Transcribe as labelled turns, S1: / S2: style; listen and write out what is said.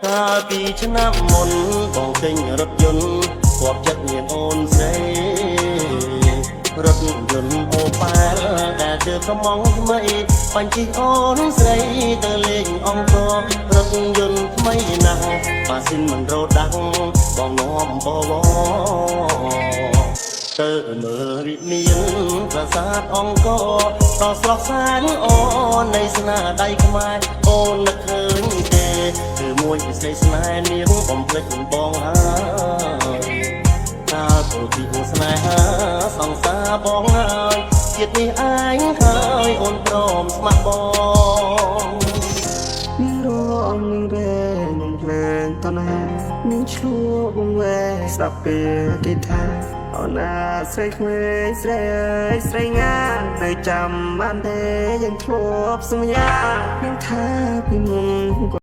S1: កាលពីឆ្នាំមុនបងទិញរថយន្តគាត់ចិត្តមានអូនស្រីរថយន្តអូប៉ែលដែលទើបកំងថ្មីបញ្ជីអូនស្រីទៅលេងអង្គររថយន្តថ្មីណាស់ម៉ាស៊ីនមិនរោដាំងបងនាំបវទៅមើលវិមានប្រាសាទអង្គរដ៏ស្រស់ស្អាតអូននៃស្នាដៃខ្មែរអូននឹកឃើញទេគឺមួយស្រីស្នេហ៍នាងបំភ្លេចបងហើយកាលទៅទីស្នេហាសង្សារបងហើយជាតិនេះឯងហើយអូនព្រមស្ម័គ្របងមានរងនឹងវែងនឹងភ្លើងតណាមានឈ្លោះបងវែងស្ដាប់ពេលគេថាអូនណាស្រីក្មេងស្រីអើយស្រីងានៅចាំបានទេยังធ្លាប់សន្យានឹងថាពីមុន